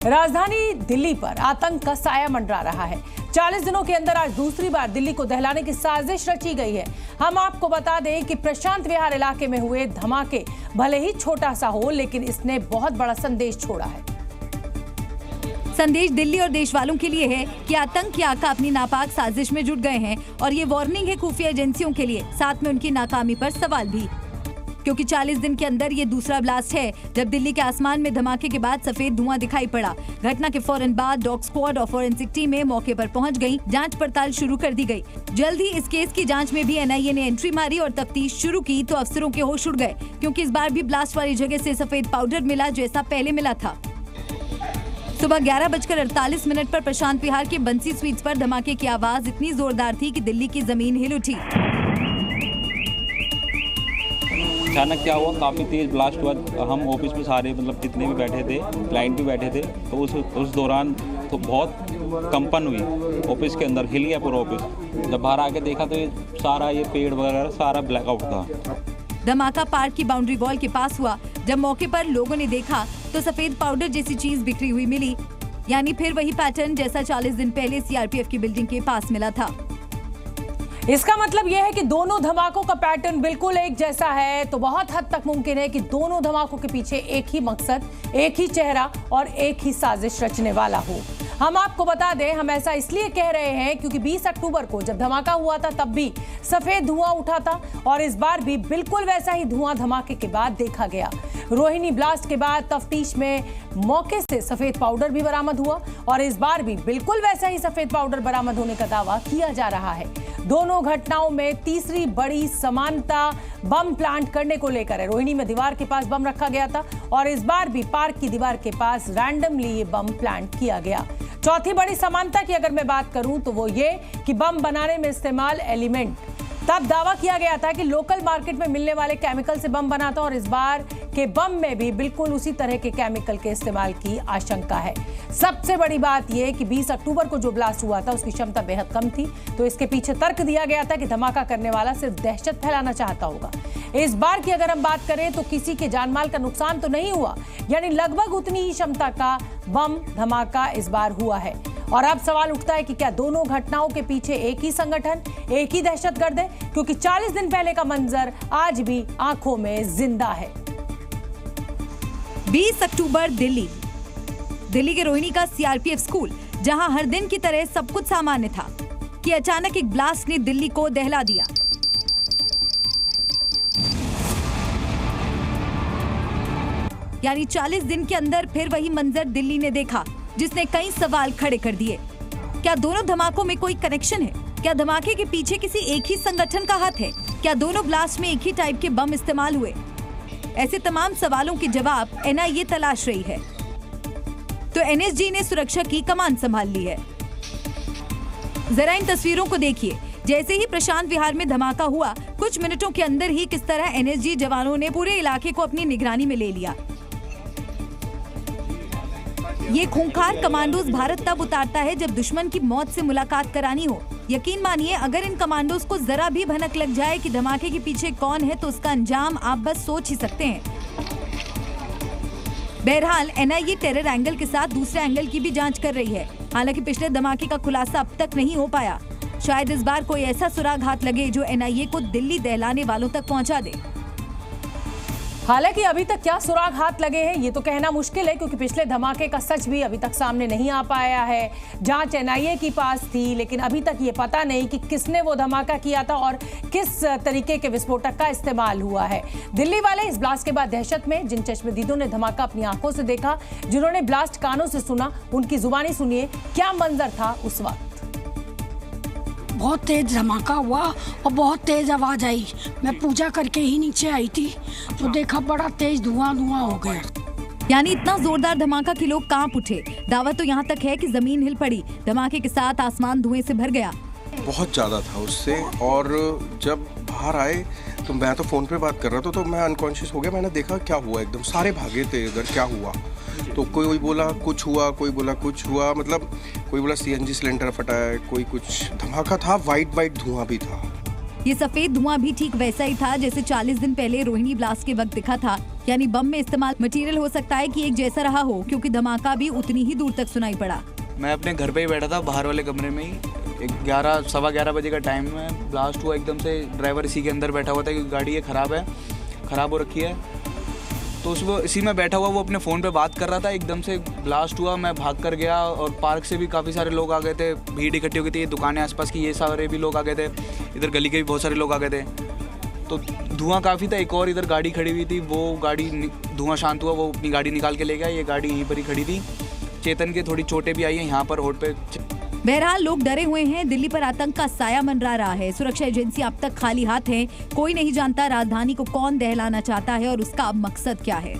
राजधानी दिल्ली पर आतंक का साया मंडरा रहा है। 40 दिनों के अंदर आज दूसरी बार दिल्ली को दहलाने की साजिश रची गई है। हम आपको बता दें कि प्रशांत विहार इलाके में हुए धमाके भले ही छोटा सा हो, लेकिन इसने बहुत बड़ा संदेश छोड़ा है। संदेश दिल्ली और देश वालों के लिए है कि आतंक के आका अपनी नापाक साजिश में जुट गए हैं और ये वार्निंग है खुफिया एजेंसियों के लिए, साथ में उनकी नाकामी पर सवाल भी, क्योंकि 40 दिन के अंदर ये दूसरा ब्लास्ट है जब दिल्ली के आसमान में धमाके के बाद सफेद धुआं दिखाई पड़ा। घटना के फौरन बाद डॉग स्क्वाड और फॉरेंसिक टीमें मौके पर पहुंच गईं, जांच पड़ताल शुरू कर दी गई। जल्द ही इस केस की जांच में भी एनआईए ने एंट्री मारी और तफ्तीश शुरू की तो अफसरों के होश उड़ गए, क्योंकि इस बार भी ब्लास्ट वाली जगह से सफेद पाउडर मिला जैसा पहले मिला था। सुबह 11:48 पर प्रशांत विहार के बंसी स्वीट्स पर धमाके की आवाज इतनी जोरदार थी कि दिल्ली की जमीन हिल उठी। अचानक क्या हुआ, काफ़ी तेज़ ब्लास्ट हुआ। हम ऑफिस में सारे जितने भी बैठे थे, क्लाइंट भी बैठे थे, तो उस दौरान तो बहुत कंपन हुई, ऑफिस के अंदर हिल गया पूरा ऑफिस। जब बाहर आके देखा तो ये पेड़ वगैरह सारा ब्लैकआउट था। धमाका पार्क की बाउंड्री वॉल के पास हुआ। जब मौके पर लोगों ने देखा तो सफेद पाउडर जैसी चीज बिखरी हुई मिली, यानी फिर वही पैटर्न जैसा 40 दिन पहले सीआरपीएफ की बिल्डिंग के पास मिला था। इसका मतलब यह है कि दोनों धमाकों का पैटर्न बिल्कुल एक जैसा है, तो बहुत हद तक मुमकिन है कि दोनों धमाकों के पीछे एक ही मकसद, एक ही चेहरा और एक ही साजिश रचने वाला हो। हम आपको बता दें, हम ऐसा इसलिए कह रहे हैं क्योंकि 20 अक्टूबर को जब धमाका हुआ था तब भी सफेद धुआं उठा था और इस बार भी बिल्कुल वैसा ही धुआं धमाके के बाद देखा गया। रोहिणी ब्लास्ट के बाद तफ्तीश में मौके से सफेद पाउडर भी बरामद हुआ और इस बार भी बिल्कुल वैसा ही सफेद पाउडर बरामद होने का दावा किया जा रहा है। दोनों घटनाओं में तीसरी बड़ी समानता बम प्लांट करने को लेकर है। रोहिणी में दीवार के पास बम रखा गया था और इस बार भी पार्क की दीवार के पास रैंडमली ये बम प्लांट किया गया। चौथी बड़ी समानता की अगर मैं बात करूं तो वो ये कि बम बनाने में इस्तेमाल एलिमेंट, तब दावा किया गया था कि लोकल मार्केट में मिलने वाले केमिकल से बम बना था और इस बार के बम में भी बिल्कुल उसी तरह के केमिकल के इस्तेमाल की आशंका है। सबसे बड़ी बात यह कि 20 अक्टूबर को जो ब्लास्ट हुआ था उसकी क्षमता बेहद कम थी, तो इसके पीछे तर्क दिया गया था कि धमाका करने वाला सिर्फ दहशत फैलाना चाहता होगा। इस बार की अगर हम बात करें तो किसी के जानमाल का नुकसान तो नहीं हुआ, यानी लगभग उतनी ही क्षमता का बम धमाका इस बार हुआ है। और अब सवाल उठता है कि क्या दोनों घटनाओं के पीछे एक ही संगठन, एक ही दहशतगर्द है, क्योंकि 40 दिन पहले का मंजर आज भी आंखों में जिंदा है। 20 अक्टूबर दिल्ली के रोहिणी का सीआरपीएफ स्कूल, जहां हर दिन की तरह सब कुछ सामान्य था, कि अचानक एक ब्लास्ट ने दिल्ली को दहला दिया। यानी 40 दिन के अंदर फिर वही मंजर दिल्ली ने देखा, जिसने कई सवाल खड़े कर दिए। क्या दोनों धमाकों में कोई कनेक्शन है? क्या धमाके के पीछे किसी एक ही संगठन का हाथ है? क्या दोनों ब्लास्ट में एक ही टाइप के बम इस्तेमाल हुए? ऐसे तमाम सवालों के जवाब एनआईए तलाश रही है। तो एनएसजी ने सुरक्षा की कमान संभाल ली है। जरा इन तस्वीरों को देखिए। जैसे ही प्रशांत विहार में धमाका हुआ, कुछ मिनटों के अंदर ही किस तरह एनएसजी जवानों ने पूरे इलाके को अपनी निगरानी में ले लिया। ये खूंखार कमांडोज भारत तब उतारता है जब दुश्मन की मौत से मुलाकात करानी हो। यकीन मानिए, अगर इन कमांडोज को जरा भी भनक लग जाए कि धमाके के पीछे कौन है तो उसका अंजाम आप बस सोच ही सकते हैं। बहरहाल एनआईए टेरर एंगल के साथ दूसरे एंगल की भी जांच कर रही है। हालांकि पिछले धमाके का खुलासा अब तक नहीं हो पाया। शायद इस बार कोई ऐसा सुराग हाथ लगे जो एनआईए को दिल्ली दहलाने वालों तक पहुंचा दे। हालांकि अभी तक क्या सुराग हाथ लगे हैं ये तो कहना मुश्किल है, क्योंकि पिछले धमाके का सच भी अभी तक सामने नहीं आ पाया है। जांच एनआईए के पास थी, लेकिन अभी तक ये पता नहीं कि किसने वो धमाका किया था और किस तरीके के विस्फोटक का इस्तेमाल हुआ है। दिल्ली वाले इस ब्लास्ट के बाद दहशत में, जिन चश्मदीदों ने धमाका अपनी आंखों से देखा, जिन्होंने ब्लास्ट कानों से सुना, उनकी जुबानी सुनिए क्या मंजर था उस वक्त। बहुत तेज धमाका हुआ और बहुत तेज आवाज आई। मैं पूजा करके ही नीचे आई थी तो देखा बड़ा तेज धुआं हो गया। यानी इतना जोरदार धमाका कि लोग कांप उठे। दावा तो यहाँ तक है कि जमीन हिल पड़ी। धमाके के साथ आसमान धुएं से भर गया। बहुत ज्यादा था उससे, और जब बाहर आए तो मैं तो फोन पे बात कर रहा था, तो मैं अनकॉन्शियस हो गया। मैंने देखा क्या हुआ, एकदम सारे भागे थे इधर, क्या हुआ। तो कोई बोला कुछ हुआ, कोई बोला कुछ हुआ, मतलब कोई बोला सीएनजी सिलेंडर फटा है, कोई कुछ। धमाका था, वाइट धुआं भी था। ये सफेद धुआं भी ठीक वैसा ही था जैसे 40 दिन पहले रोहिणी ब्लास्ट के वक्त दिखा था। यानी बम में इस्तेमाल मटेरियल हो सकता है कि एक जैसा रहा हो, क्योंकि धमाका भी उतनी ही दूर तक सुनाई पड़ा। मैं अपने घर पे ही बैठा था, बाहर वाले कमरे में ही। 11-11:15 बजे का टाइम में ब्लास्ट हुआ। एकदम से ड्राइवर इसी के अंदर बैठा हुआ था क्योंकि गाड़ी ये ख़राब हो रखी है। तो इसी में बैठा हुआ वो अपने फ़ोन पे बात कर रहा था। एकदम से ब्लास्ट हुआ, मैं भाग कर गया और पार्क से भी काफ़ी सारे लोग आ गए थे। भीड़ इकट्ठी हो गई थी, दुकानें आसपास की ये सारे भी लोग आ गए थे। इधर गली के भी बहुत सारे लोग आ गए थे। तो धुआं काफ़ी था। एक और इधर गाड़ी खड़ी हुई थी, वो गाड़ी धुआं शांत हुआ, वो अपनी गाड़ी निकाल के ले गया। ये गाड़ी यहीं पर ही खड़ी थी। चेतन के थोड़ी चोटें भी आई हैं यहाँ पर होठ पे। बहरहाल लोग डरे हुए हैं। दिल्ली पर आतंक का साया मंडरा रहा है। सुरक्षा एजेंसी अब तक खाली हाथ है। कोई नहीं जानता राजधानी को कौन दहलाना चाहता है और उसका अब मकसद क्या है।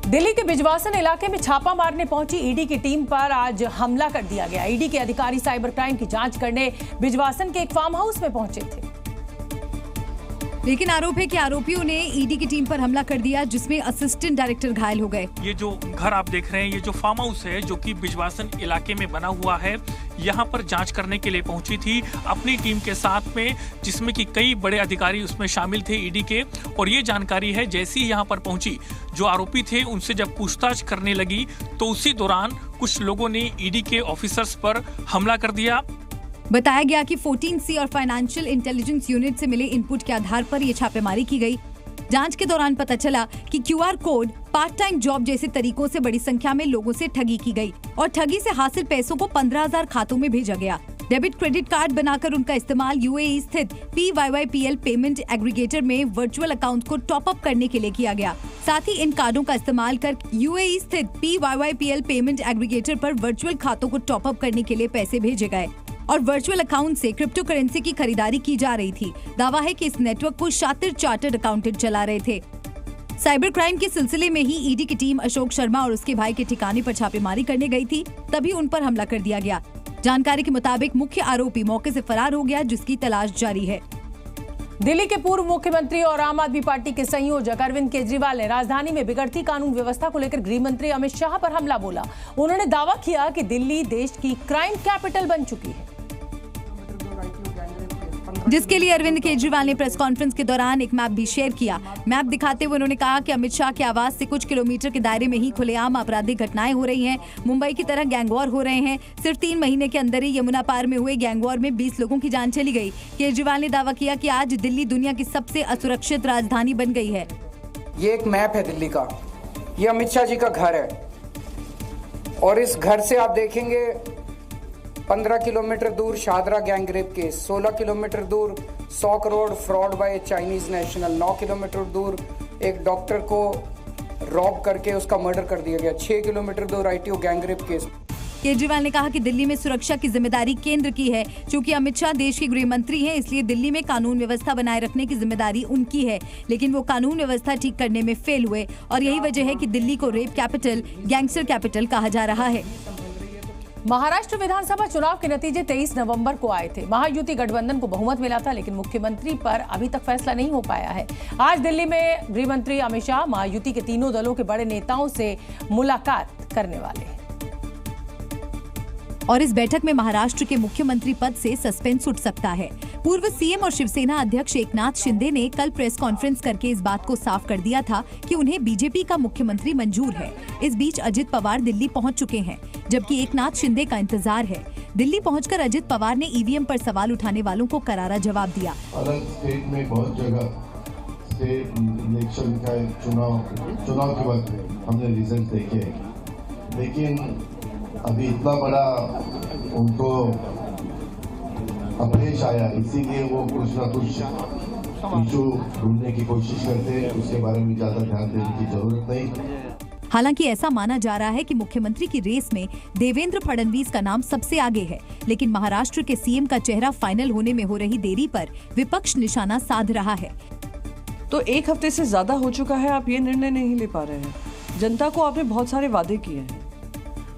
दिल्ली के बिजवासन इलाके में छापा मारने पहुंची ईडी की टीम पर आज हमला कर दिया गया। ईडी के अधिकारी साइबर क्राइम की जांच करने बिजवासन के एक फार्म हाउस में पहुंचे थे, लेकिन आरोप है कि आरोपियों ने ईडी की टीम पर हमला कर दिया, जिसमें असिस्टेंट डायरेक्टर घायल हो गए। ये जो घर आप देख रहे हैं, ये जो फार्म हाउस है जो कि बिजवासन इलाके में बना हुआ है, यहाँ पर जांच करने के लिए पहुंची थी अपनी टीम के साथ में, जिसमें कि कई बड़े अधिकारी उसमें शामिल थे ईडी के। और ये जानकारी है जैसे ही यहाँ पर पहुंची, जो आरोपी थे उनसे जब पूछताछ करने लगी तो उसी दौरान कुछ लोगों ने ईडी के ऑफिसर्स पर हमला कर दिया। बताया गया कि 14C और फाइनेंशियल इंटेलिजेंस यूनिट से मिले इनपुट के आधार पर ये छापेमारी की गई। जांच के दौरान पता चला कि QR code, part time job जैसे तरीकों से बड़ी संख्या में लोगों से ठगी की गई और ठगी से हासिल पैसों को 15,000 खातों में भेजा गया। डेबिट क्रेडिट कार्ड बनाकर उनका इस्तेमाल UAE स्थित PYYPL पेमेंट एग्रीगेटर में वर्चुअल अकाउंट को टॉप अप करने के लिए किया गया। साथ ही इन कार्डों का इस्तेमाल कर UAE स्थित PYYPL पेमेंट एग्रीगेटर पर वर्चुअल खातों को टॉप अप करने के लिए पैसे भेजे गए और वर्चुअल अकाउंट से क्रिप्टो करेंसी की खरीदारी की जा रही थी। दावा है कि इस नेटवर्क को शातिर चार्टर्ड अकाउंटेंट चला रहे थे। साइबर क्राइम के सिलसिले में ही ईडी की टीम अशोक शर्मा और उसके भाई के ठिकाने पर छापेमारी करने गई थी, तभी उन पर हमला कर दिया गया। जानकारी के मुताबिक मुख्य आरोपी मौके से फरार हो गया, जिसकी तलाश जारी है। दिल्ली के पूर्व मुख्यमंत्री और आम आदमी पार्टी के संयोजक अरविंद केजरीवाल ने राजधानी में बिगड़ती कानून व्यवस्था को लेकर गृह मंत्री अमित शाह पर हमला बोला। उन्होंने दावा किया कि दिल्ली देश की क्राइम कैपिटल बन चुकी है, जिसके लिए अरविंद केजरीवाल ने प्रेस कॉन्फ्रेंस के दौरान एक मैप भी शेयर किया। मैप दिखाते हुए उन्होंने कहा कि अमित शाह के आवास से कुछ किलोमीटर के दायरे में ही खुलेआम आपराधिक घटनाएं हो रही हैं। मुंबई की तरह गैंगवॉर हो रहे हैं। सिर्फ 3 महीने के अंदर ही यमुना पार में हुए गैंगवॉर में 20 लोगों की जान चली गई। केजरीवाल ने दावा किया कि आज दिल्ली दुनिया की सबसे असुरक्षित राजधानी बन गई है। ये एक मैप है दिल्ली का, ये अमित शाह जी का घर है और इस घर से आप देखेंगे 15 किलोमीटर दूर शादरा गैंगरेप केस, 16 किलोमीटर दूर 100 crore fraud bye Chinese national, 9 kilometre दूर एक डॉक्टर को रॉब करके उसका मर्डर कर दिया गया, 6 किलोमीटर दूर ITO गैंगरेप केस। केजरीवाल ने कहा कि दिल्ली में सुरक्षा की जिम्मेदारी केंद्र की है। चूंकि अमित शाह देश के गृह मंत्री हैं, इसलिए दिल्ली में कानून व्यवस्था बनाए रखने की जिम्मेदारी उनकी है, लेकिन वो कानून व्यवस्था ठीक करने में फेल हुए और यही वजह है कि दिल्ली को रेप कैपिटल, गैंगस्टर कैपिटल कहा जा रहा है। महाराष्ट्र विधानसभा चुनाव के नतीजे 23 नवंबर को आए थे। महायुति गठबंधन को बहुमत मिला था, लेकिन मुख्यमंत्री पर अभी तक फैसला नहीं हो पाया है। आज दिल्ली में गृह मंत्री अमित शाह महायुति के तीनों दलों के बड़े नेताओं से मुलाकात करने वाले हैं और इस बैठक में महाराष्ट्र के मुख्यमंत्री पद से सस्पेंस उठ सकता है। पूर्व सीएम और शिवसेना अध्यक्ष एकनाथ शिंदे ने कल प्रेस कॉन्फ्रेंस करके इस बात को साफ कर दिया था कि उन्हें बीजेपी का मुख्यमंत्री मंजूर है। इस बीच अजित पवार दिल्ली पहुंच चुके हैं, जबकि एकनाथ शिंदे का इंतजार है। दिल्ली पहुंचकर अजित पवार ने ईवीएम पर सवाल उठाने वालों को करारा जवाब दिया। अलग स्टेट में बहुत जगह स्टेट इलेक्शन का चुनाव के वक्त हमने रिजल्ट देखे, लेकिन अभी इतना बड़ा उनको अपडेट आया, इसीलिए वो कुछ ना कुछ इशू ढूंढने की कोशिश करते हैं। उसके बारे में ज्यादा ध्यान देने की जरूरत नहीं। हालांकि ऐसा माना जा रहा है कि मुख्यमंत्री की रेस में देवेंद्र फडणवीस का नाम सबसे आगे है, लेकिन महाराष्ट्र के सीएम का चेहरा फाइनल होने में हो रही देरी पर विपक्ष निशाना साध रहा है। तो 1 हफ्ते से ज्यादा हो चुका है, आप ये निर्णय नहीं ले पा रहे हैं। जनता को आपने बहुत सारे वादे किए हैं,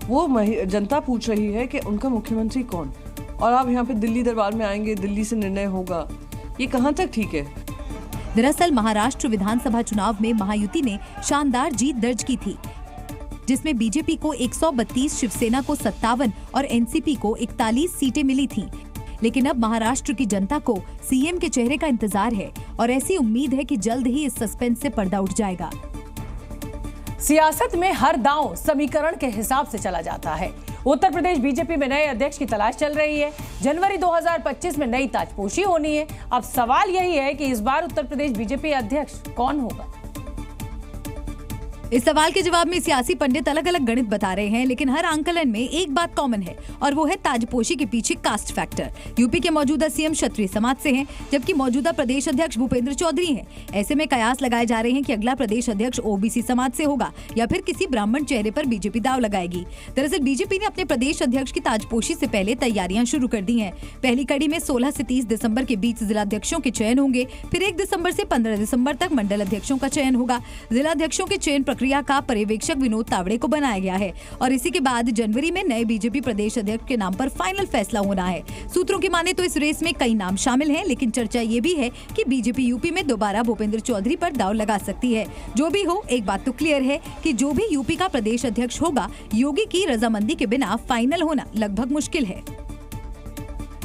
वो जनता पूछ रही है कि उनका मुख्यमंत्री कौन, और आप यहाँ पे दिल्ली दरबार में आएंगे, दिल्ली से निर्णय होगा, ये कहाँ तक ठीक है। दरअसल महाराष्ट्र विधानसभा चुनाव में महायुति ने शानदार जीत दर्ज की थी, जिसमें बीजेपी को 132, शिवसेना को 57 और एनसीपी को 41 सीटें मिली थीं। लेकिन अब महाराष्ट्र की जनता को सीएम के चेहरे का इंतजार है और ऐसी उम्मीद है कि जल्द ही इस सस्पेंस से पर्दा उठ जाएगा। सियासत में हर दांव समीकरण के हिसाब से चला जाता है। उत्तर प्रदेश बीजेपी में नए अध्यक्ष की तलाश चल रही है। जनवरी 2025 में नई ताजपोशी होनी है। अब सवाल यही है कि इस बार उत्तर प्रदेश बीजेपी अध्यक्ष कौन होगा। इस सवाल के जवाब में सियासी पंडित अलग अलग गणित बता रहे हैं, लेकिन हर आंकलन में एक बात कॉमन है और वो है ताजपोशी के पीछे कास्ट फैक्टर। यूपी के मौजूदा सीएम क्षत्रिय समाज से हैं, जबकि मौजूदा प्रदेश अध्यक्ष भूपेंद्र चौधरी हैं। ऐसे में कयास लगाए जा रहे हैं कि अगला प्रदेश अध्यक्ष ओबीसी समाज से होगा या फिर किसी ब्राह्मण चेहरे पर बीजेपी दाव लगाएगी। दरअसल बीजेपी ने अपने प्रदेश अध्यक्ष की ताजपोशी से पहले तैयारियां शुरू कर दी है। पहली कड़ी में 16 से 30 दिसंबर के बीच जिलाध्यक्षों के चयन होंगे। फिर 1 दिसंबर से 15 दिसंबर तक मंडल अध्यक्षों का चयन होगा। जिलाध्यक्षों के चयन प्रक्रिया का पर्यवेक्षक विनोद तावड़े को बनाया गया है और इसी के बाद जनवरी में नए बीजेपी प्रदेश अध्यक्ष के नाम पर फाइनल फैसला होना है। सूत्रों की माने तो इस रेस में कई नाम शामिल हैं, लेकिन चर्चा ये भी है कि बीजेपी यूपी में दोबारा भूपेंद्र चौधरी पर दांव लगा सकती है। जो भी हो, एक बात तो क्लियर है कि जो भी यूपी का प्रदेश अध्यक्ष होगा, योगी की रजामंदी के बिना फाइनल होना लगभग मुश्किल है।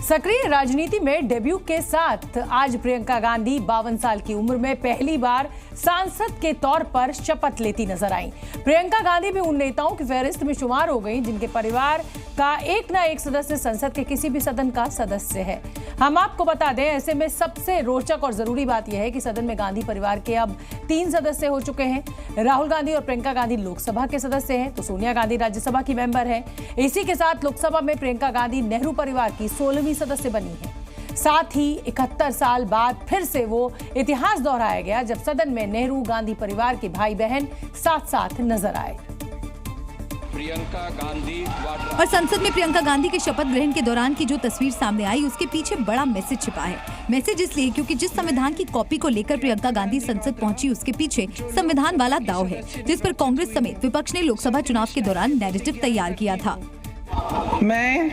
सक्रिय राजनीति में डेब्यू के साथ आज प्रियंका गांधी 52 साल की उम्र में पहली बार सांसद के तौर पर शपथ लेती नजर आई। प्रियंका गांधी भी उन नेताओं की फहरिस्त में शुमार हो गई जिनके परिवार का एक न एक सदस्य संसद के किसी भी सदन का सदस्य है। हम आपको बता दें, ऐसे में सबसे रोचक और जरूरी बात यह है कि सदन में गांधी परिवार के अब 3 सदस्य हो चुके हैं। राहुल गांधी और प्रियंका गांधी लोकसभा के सदस्य हैं, तो सोनिया गांधी राज्यसभा की मेंबर है। इसी के साथ लोकसभा में प्रियंका गांधी नेहरू परिवार की 16वीं सदस्य बनी है। साथ ही 71 साल बाद फिर से वो इतिहास दोहराया गया जब सदन में नेहरू गांधी परिवार के भाई बहन साथ साथ नजर आए। प्रियंका गांधी और संसद में प्रियंका गांधी के शपथ ग्रहण के दौरान की जो तस्वीर सामने आई, उसके पीछे बड़ा मैसेज छिपा है। मैसेज इसलिए क्योंकि जिस संविधान की कॉपी को लेकर प्रियंका गांधी संसद पहुंची, उसके पीछे संविधान वाला दाव है, जिस पर कांग्रेस समेत विपक्ष ने लोकसभा चुनाव के दौरान नैरेटिव तैयार किया था। मैं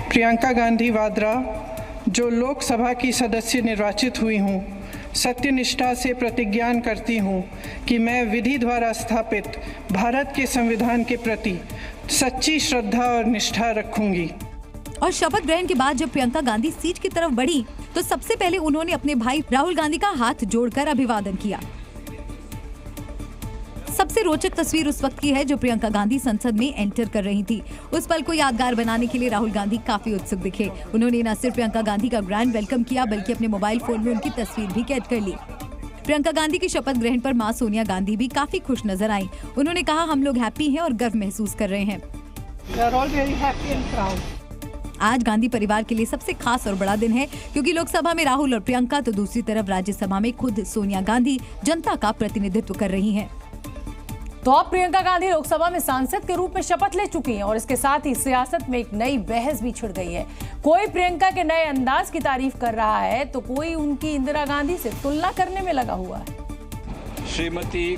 प्रियंका गांधी वाड्रा, जो लोकसभा की सदस्य निर्वाचित हुई हूँ, सत्यनिष्ठा से प्रतिज्ञान करती हूँ कि मैं विधि द्वारा स्थापित भारत के संविधान के प्रति सच्ची श्रद्धा और निष्ठा रखूंगी। और शपथ ग्रहण के बाद जब प्रियंका गांधी सीट की तरफ बढ़ी तो सबसे पहले उन्होंने अपने भाई राहुल गांधी का हाथ जोड़कर अभिवादन किया। सबसे रोचक तस्वीर उस वक्त की है जो प्रियंका गांधी संसद में एंटर कर रही थी। उस पल को यादगार बनाने के लिए राहुल गांधी काफी उत्सुक दिखे। उन्होंने न सिर्फ प्रियंका गांधी का ग्रैंड वेलकम किया, बल्कि अपने मोबाइल फोन में उनकी तस्वीर भी कैद कर ली। प्रियंका गांधी की शपथ ग्रहण पर मां सोनिया गांधी भी काफी खुश नजर आईं। उन्होंने कहा, हम लोग हैप्पी हैं और गर्व महसूस कर रहे हैं। आज गांधी परिवार के लिए सबसे खास और बड़ा दिन है, क्योंकि लोकसभा में राहुल और प्रियंका तो दूसरी तरफ राज्यसभा में खुद सोनिया गांधी जनता का प्रतिनिधित्व कर रही हैं। तो अब प्रियंका गांधी लोकसभा में सांसद के रूप में शपथ ले चुकी हैं और इसके साथ ही सियासत में एक नई बहस भी छिड़ गई है। कोई प्रियंका के नए अंदाज की तारीफ कर रहा है तो कोई उनकी इंदिरा गांधी से तुलना करने में लगा हुआ है। श्रीमती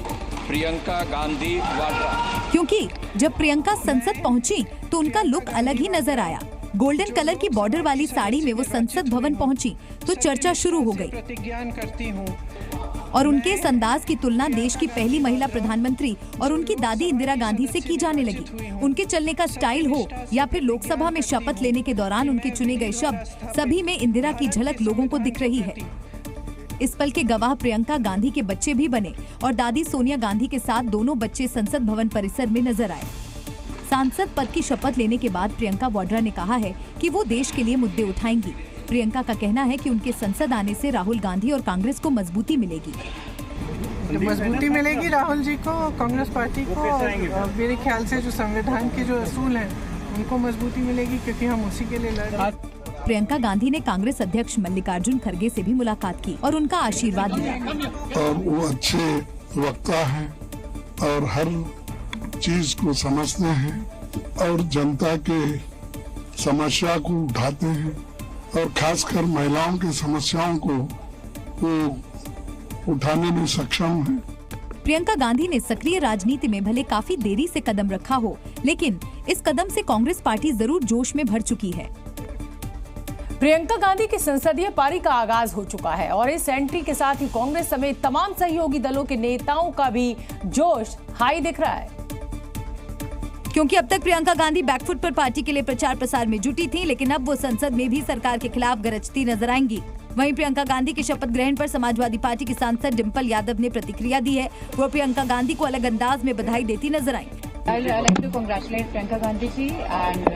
प्रियंका गांधी वाड्रा, क्योंकि जब प्रियंका संसद पहुंची तो उनका लुक अलग ही नजर आया। गोल्डन कलर की बॉर्डर वाली साड़ी में वो संसद भवन पहुंची तो चर्चा शुरू हो गई प्रतिज्ञान करती हूँ और उनके इस अंदाज की तुलना देश की पहली महिला प्रधानमंत्री और उनकी दादी इंदिरा गांधी से की जाने लगी। उनके चलने का स्टाइल हो या फिर लोकसभा में शपथ लेने के दौरान उनके चुने गए शब्द, सभी में इंदिरा की झलक लोगों को दिख रही है। इस पल के गवाह प्रियंका गांधी के बच्चे भी बने और दादी सोनिया गांधी के साथ दोनों बच्चे संसद भवन परिसर में नजर आए। सांसद पद की शपथ लेने के बाद प्रियंका वाड्रा ने कहा है कि वो देश के लिए मुद्दे उठाएंगी। प्रियंका का कहना है कि उनके संसद आने से राहुल गांधी और कांग्रेस को मजबूती मिलेगी। मजबूती मिलेगी राहुल जी को, कांग्रेस पार्टी को, और मेरे ख्याल से जो संविधान के जो असूल हैं उनको मजबूती मिलेगी, क्योंकि हम उसी के लिए लड़ रहे हैं। प्रियंका गांधी ने कांग्रेस अध्यक्ष मल्लिकार्जुन खड़गे से भी मुलाकात की और उनका आशीर्वाद लिया। और वो अच्छे वक्ता हैं और हर चीज को समझते हैं और जनता के समस्या को उठाते हैं और खासकर महिलाओं की समस्याओं को वो उठाने में सक्षम है। प्रियंका गांधी ने सक्रिय राजनीति में भले काफी देरी से कदम रखा हो, लेकिन इस कदम से कांग्रेस पार्टी जरूर जोश में भर चुकी है। प्रियंका गांधी की संसदीय पारी का आगाज हो चुका है और इस एंट्री के साथ ही कांग्रेस समेत तमाम सहयोगी दलों के नेताओं का भी जोश हाई दिख रहा है। क्योंकि अब तक प्रियंका गांधी बैकफुट पर पार्टी के लिए प्रचार प्रसार में जुटी थी, लेकिन अब वो संसद में भी सरकार के खिलाफ गरजती नजर आएंगी। वहीं प्रियंका गांधी के शपथ ग्रहण पर समाजवादी पार्टी की सांसद डिंपल यादव ने प्रतिक्रिया दी है। वो प्रियंका गांधी को अलग अंदाज में बधाई देती नजर आई। I'd like to congratulate Priyanka Gandhi ji and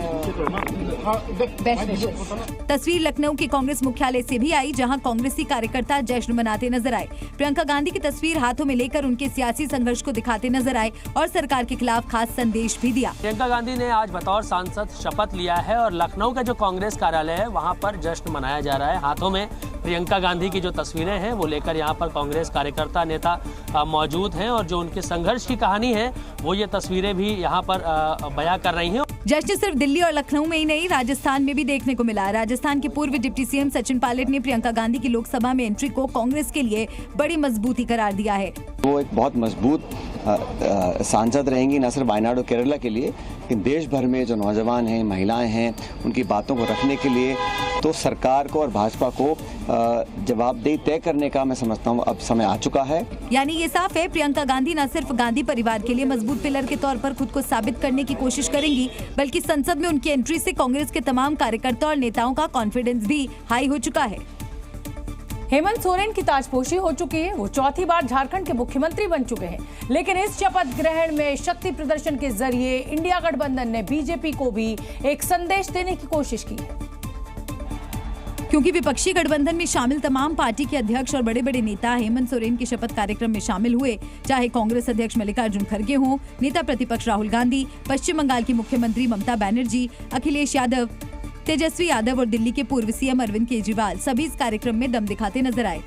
best wishes. तस्वीर लखनऊ के कांग्रेस मुख्यालय से भी आई, जहां कांग्रेसी कार्यकर्ता जश्न मनाते नजर आए। प्रियंका गांधी की तस्वीर हाथों में लेकर उनके सियासी संघर्ष को दिखाते नजर आए और सरकार के खिलाफ खास संदेश भी दिया। प्रियंका गांधी ने आज बतौर सांसद शपथ लिया है और लखनऊ का जो कांग्रेस कार्यालय है वहां पर जश्न मनाया जा रहा है। हाथों में प्रियंका गांधी की जो तस्वीरें हैं वो लेकर यहाँ पर कांग्रेस कार्यकर्ता नेता मौजूद हैं और जो उनके संघर्ष की कहानी है वो ये तस्वीरें भी यहाँ पर बयां कर रही हैं। जश्न सिर्फ दिल्ली और लखनऊ में ही नहीं, राजस्थान में भी देखने को मिला। राजस्थान के पूर्व डिप्टी सीएम सचिन पायलट ने प्रियंका गांधी की लोकसभा में एंट्री को कांग्रेस के लिए बड़ी मजबूती करार दिया है। वो एक बहुत मजबूत सांसद रहेंगी, न सिर्फ वायनाड और केरला के लिए, लेकिन देश भर में जो नौजवान हैं, महिलाएं हैं, उनकी बातों को रखने के लिए तो सरकार को और भाजपा को जवाबदेही तय करने का मैं समझता हूँ अब समय आ चुका है। यानी ये साफ है, प्रियंका गांधी न सिर्फ गांधी परिवार के लिए मजबूत पिलर के तौर पर खुद को साबित करने की कोशिश करेंगी, बल्कि संसद में उनकी एंट्री से कांग्रेस के तमाम कार्यकर्ता और नेताओं का कॉन्फिडेंस भी हाई हो चुका है। हेमंत सोरेन की ताजपोशी हो चुकी है। वो चौथी बार झारखंड के मुख्यमंत्री बन चुके हैं, लेकिन इस शपथ ग्रहण में शक्ति प्रदर्शन के जरिए इंडिया गठबंधन ने बीजेपी को भी एक संदेश देने की कोशिश की है। क्योंकि विपक्षी गठबंधन में शामिल तमाम पार्टी के अध्यक्ष और बड़े बड़े नेता हेमंत सोरेन के शपथ कार्यक्रम में शामिल हुए, चाहे कांग्रेस अध्यक्ष मल्लिकार्जुन खड़गे हों, नेता प्रतिपक्ष राहुल गांधी, पश्चिम बंगाल की मुख्यमंत्री ममता बनर्जी, अखिलेश यादव, तेजस्वी यादव और दिल्ली के पूर्व सीएम अरविंद केजरीवाल सभी इस कार्यक्रम में दम दिखाते नजर आए।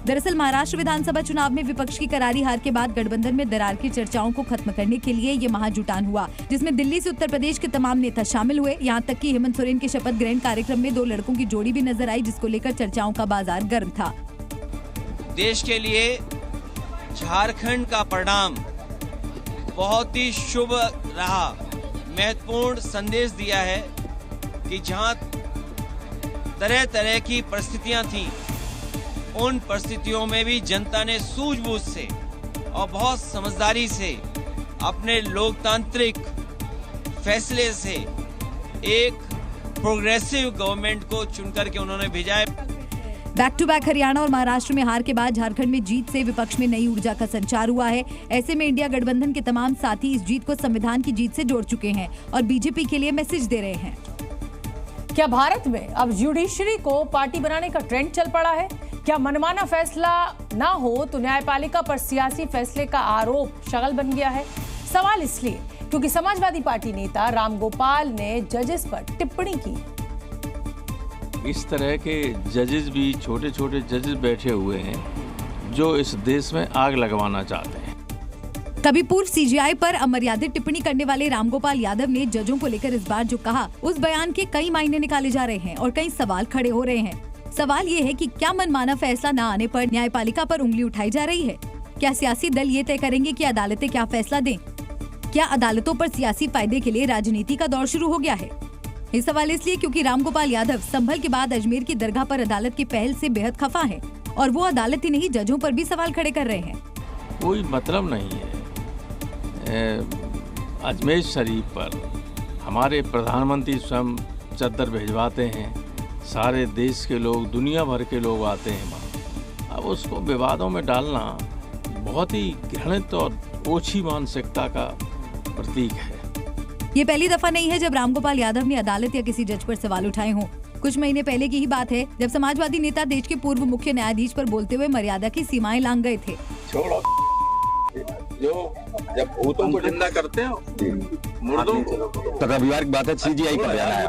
दरअसल महाराष्ट्र विधानसभा चुनाव में विपक्ष की करारी हार के बाद गठबंधन में दरार की चर्चाओं को खत्म करने के लिए ये महाजुटान हुआ, जिसमें दिल्ली से उत्तर प्रदेश के तमाम नेता शामिल हुए। यहाँ तक कि हेमंत सोरेन के शपथ ग्रहण कार्यक्रम में 2 लड़कों की जोड़ी भी नजर आई, जिसको लेकर चर्चाओं का बाजार गर्म था। देश के लिए झारखंड का परिणाम बहुत ही शुभ रहा, महत्वपूर्ण संदेश दिया है कि जहां तरह तरह की परिस्थितियां थी, उन परिस्थितियों में भी जनता ने सूझबूझ से और बहुत समझदारी से अपने लोकतांत्रिक फैसले से एक प्रोग्रेसिव गवर्नमेंट को चुनकर के उन्होंने भेजा है। बैक टू बैक हरियाणा और महाराष्ट्र में हार के बाद झारखंड में जीत से विपक्ष में नई ऊर्जा का संचार हुआ है। ऐसे में इंडिया गठबंधन के तमाम साथी इस जीत को संविधान की जीत से जोड़ चुके हैं और बीजेपी के लिए मैसेज दे रहे हैं। क्या भारत में अब जुडिशरी को पार्टी बनाने का ट्रेंड चल पड़ा है? क्या मनमाना फैसला ना हो तो न्यायपालिका पर सियासी फैसले का आरोप शगल बन गया है? सवाल इसलिए क्योंकि समाजवादी पार्टी नेता राम गोपाल ने जजेस पर टिप्पणी की। इस तरह के जजेस भी छोटे छोटे जजेस बैठे हुए हैं जो इस देश में आग लगवाना चाहते हैं। कभी पूर्व सीजीआई पर अमर्यादित टिप्पणी करने वाले रामगोपाल यादव ने जजों को लेकर इस बार जो कहा, उस बयान के कई मायने निकाले जा रहे हैं और कई सवाल खड़े हो रहे हैं। सवाल ये है कि क्या मनमाना फैसला न आने पर न्यायपालिका पर उंगली उठाई जा रही है? क्या सियासी दल ये तय करेंगे कि अदालतें क्या फैसला दें? क्या अदालतों पर सियासी फायदे के लिए राजनीति का दौर शुरू हो गया है? ये सवाल इसलिए क्योंकि रामगोपाल यादव संभल के बाद अजमेर की दरगाह पर अदालत की पहल से बेहद खफा है और वो अदालत ही नहीं जजों पर भी सवाल खड़े कर रहे हैं। कोई मतलब नहीं है। अजमेर शरीफ पर हमारे प्रधानमंत्री स्वयं चद्दर भिजवाते हैं, सारे देश के लोग, दुनिया भर के लोग आते हैं वहाँ। अब उसको विवादों में डालना बहुत ही घृणित और ओछी मानसिकता का प्रतीक है। ये पहली दफा नहीं है जब रामगोपाल यादव ने अदालत या किसी जज पर सवाल उठाए हों। कुछ महीने पहले की ही बात है जब समाजवादी नेता देश के पूर्व मुख्य न्यायाधीश पर बोलते हुए मर्यादा की सीमाएं लांघ गए थे। जो जब भूतों को जिंदा करते हैं मुर्दों तो रविवार की बात है, सीजीआई का बयान आया।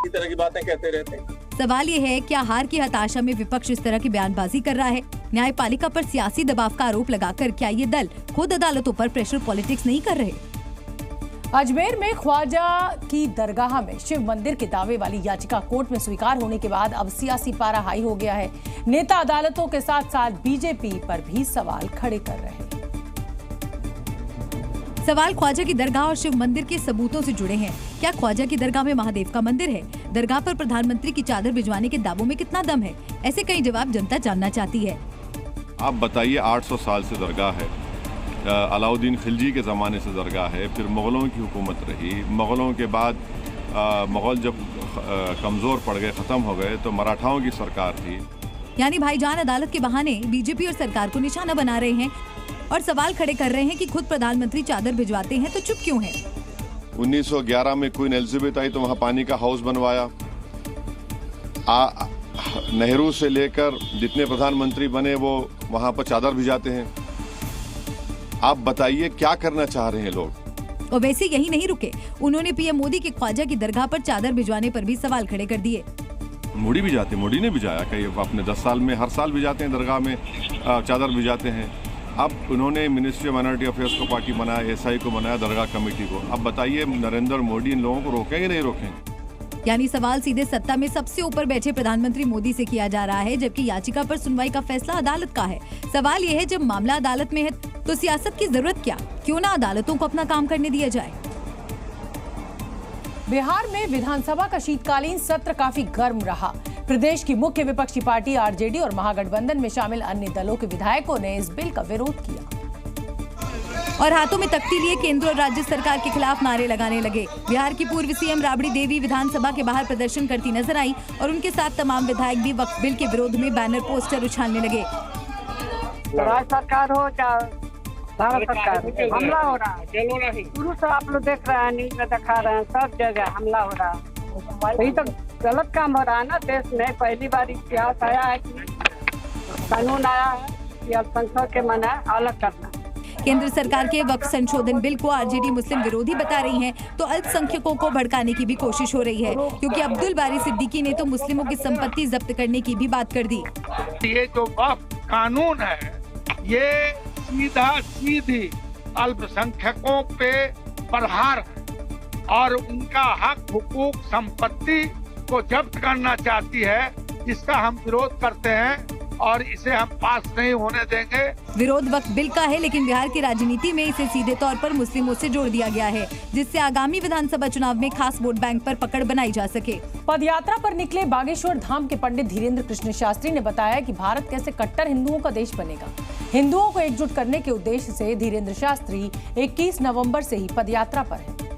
इस तरह की बातें कहते रहते हैं। सवाल ये है, क्या हार की हताशा में विपक्ष इस तरह की बयानबाजी कर रहा है? न्यायपालिका पर सियासी दबाव का आरोप लगाकर क्या ये दल खुद अदालतों पर प्रेशर पॉलिटिक्स नहीं कर रहे? अजमेर में ख्वाजा की दरगाह में शिव मंदिर के दावे वाली याचिका कोर्ट में स्वीकार होने के बाद अब सियासी पारा हाई हो गया है। नेता अदालतों के साथ साथ बीजेपी पर भी सवाल खड़े कर रहे हैं। सवाल ख्वाजा की दरगाह और शिव मंदिर के सबूतों से जुड़े हैं। क्या ख्वाजा की दरगाह में महादेव का मंदिर है? दरगाह पर प्रधानमंत्री की चादर भिजवाने के दावों में कितना दम है? ऐसे कई जवाब जनता जानना चाहती है। आप बताइए, 800 साल से दरगाह है अलाउद्दीन खिलजी के ज़माने से दरगाह है, फिर मुग़लों की हुकूमत रही। मुग़लों के बाद मुग़ल जब कमज़ोर पड़ गए, ख़त्म हो गए, तो मराठाओं की सरकार थी। यानी भाईजान अदालत के बहाने बीजेपी और सरकार को निशाना बना रहे हैं और सवाल खड़े कर रहे हैं कि खुद प्रधानमंत्री चादर भिजवाते हैं तो चुप क्यों हैं? 1911 में क्वीन एलिजाबेथ आई तो वहाँ पानी का हाउस बनवाया। नेहरू से लेकर जितने प्रधानमंत्री बने वो वहाँ पर चादर भिजाते हैं। आप बताइए क्या करना चाह रहे हैं लोग? और वैसे यही नहीं रुके, उन्होंने पीएम मोदी के ख्वाजा की दरगाह पर चादर भिजवाने पर भी सवाल खड़े कर दिए। मोदी भी जाते, मोदी ने भिजाया, कई अपने 10 साल में हर साल भिजाते हैं, दरगाह में चादर भिजाते हैं। अब उन्होंने मिनिस्ट्री ऑफ माइनॉरिटी अफेयर्स को पार्टी बनाया, SI को बनाया, दरगाह कमेटी को। अब बताइए नरेंद्र मोदी इन लोगों को रोकेंगे नहीं रोकेंगे? यानी सवाल सीधे सत्ता में सबसे ऊपर बैठे प्रधानमंत्री मोदी से किया जा रहा है, जबकि याचिका पर सुनवाई का फैसला अदालत का है। सवाल ये है, जब मामला अदालत में है तो सियासत की जरूरत क्या? क्यों ना अदालतों को अपना काम करने दिया जाए। बिहार में विधानसभा का शीतकालीन सत्र काफी गर्म रहा। प्रदेश की मुख्य विपक्षी पार्टी RJD और महागठबंधन में शामिल अन्य दलों के विधायकों ने इस बिल का विरोध किया और हाथों में तख्ती लिए केंद्र और राज्य सरकार के खिलाफ नारे लगाने लगे। बिहार की पूर्व CM राबड़ी देवी विधानसभा के बाहर प्रदर्शन करती नजर आई और उनके साथ तमाम विधायक भी वक्फ बिल के विरोध में बैनर पोस्टर उछालने लगे। राज्य सरकार हो चाहे भारत सरकार, हमला हो रहा है। शुरू से आप लोग देख रहे हैं, न्यूज में दिखा रहे हैं, सब जगह हमला हो रहा है। यही तो गलत काम हो रहा है ना देश में। पहली बार इतिहास आया है कि कानून आया है कि अल्पसंख्यक के मना अलग करना। केंद्र सरकार के वक्फ संशोधन बिल को RJD मुस्लिम विरोधी बता रही हैं, तो अल्पसंख्यकों को भड़काने की भी कोशिश हो रही है, क्योंकि अब्दुल बारी सिद्दीकी ने तो मुस्लिमों की संपत्ति जब्त करने की भी बात कर दी। ये जो वक्फ कानून है ये सीधा सीधी अल्पसंख्यकों पे प्रहार है और उनका हक, हुकूक, संपत्ति को जब्त करना चाहती है। इसका हम विरोध करते हैं और इसे हम पास नहीं होने देंगे। विरोध वक्फ बिल का है, लेकिन बिहार की राजनीति में इसे सीधे तौर पर मुस्लिमों से जोड़ दिया गया है, जिससे आगामी विधानसभा चुनाव में खास वोट बैंक पर पकड़ बनाई जा सके। पदयात्रा पर निकले बागेश्वर धाम के पंडित धीरेन्द्र कृष्ण शास्त्री ने बताया कि भारत कैसे कट्टर हिंदुओं का देश बनेगा। हिंदुओं को एकजुट करने के उद्देश्य से धीरेन्द्र शास्त्री 21 नवम्बर से ही पदयात्रा पर है।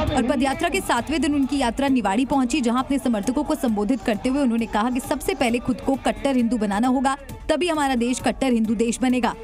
और पदयात्रा के 7वें दिन उनकी यात्रा निवाड़ी पहुंची, जहां अपने समर्थकों को संबोधित करते हुए उन्होंने कहा कि सबसे पहले खुद को कट्टर हिंदू बनाना होगा, तभी हमारा देश कट्टर हिंदू देश बनेगा।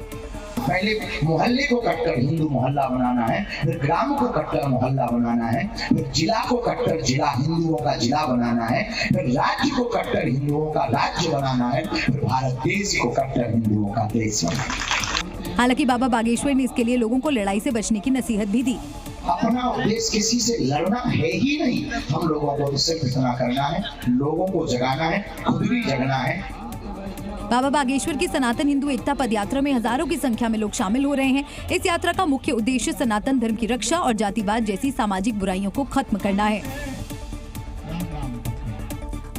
पहले मोहल्ले को कट्टर हिंदू मोहल्ला बनाना है, फिर ग्राम को कट्टर मोहल्ला बनाना है, फिर जिला को कट्टर जिला हिंदुओं का जिला बनाना है, फिर राज्य को कट्टर हिंदुओं का राज्य बनाना है, फिर भारत देश को कट्टर हिंदुओं का देश बनाना है। हालांकि बाबा बागेश्वर ने इसके लिए लोगों को लड़ाई से बचने की नसीहत भी दी। अपना उद्देश्य किसी से लड़ना है ही नहीं, हम लोगों को सिर्फ इतना करना है, लोगों को जगाना है, खुद भी जगना है। बाबा बागेश्वर की सनातन हिंदू एकता पदयात्रा में हजारों की संख्या में लोग शामिल हो रहे हैं। इस यात्रा का मुख्य उद्देश्य सनातन धर्म की रक्षा और जातिवाद जैसी सामाजिक बुराइयों को खत्म करना है।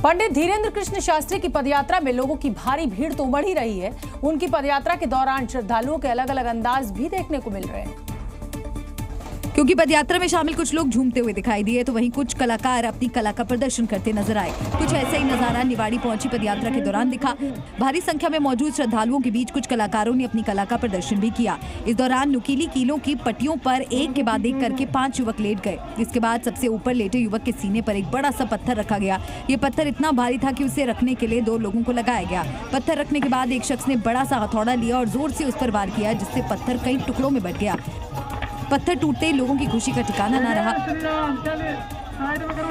पंडित धीरेन्द्र कृष्ण शास्त्री की पदयात्रा में लोगों की भारी भीड़ तो उमड़ ही रही है। उनकी पदयात्रा के दौरान श्रद्धालुओं के अलग अलग अंदाज भी देखने को मिल रहे हैं। क्योंकि पदयात्रा में शामिल कुछ लोग झूमते हुए दिखाई दिए, तो वहीं कुछ कलाकार अपनी कला का प्रदर्शन करते नजर आए। कुछ ऐसा ही नजारा निवाड़ी पहुंची पदयात्रा के दौरान दिखा। भारी संख्या में मौजूद श्रद्धालुओं के बीच कुछ कलाकारों ने अपनी कला का प्रदर्शन भी किया। इस दौरान नुकीली कीलों की पट्टियों पर एक के बाद एक करके 5 युवक लेट गए। इसके बाद सबसे ऊपर लेटे युवक के सीने पर एक बड़ा सा पत्थर रखा गया। ये पत्थर इतना भारी था कि उसे रखने के लिए 2 लोगों को लगाया गया। पत्थर रखने के बाद एक शख्स ने बड़ा सा हथौड़ा लिया और जोर से उस पर वार किया, जिससे पत्थर कई टुकड़ों में बट गया। पत्थर टूटते ही लोगों की खुशी का ठिकाना न रहा।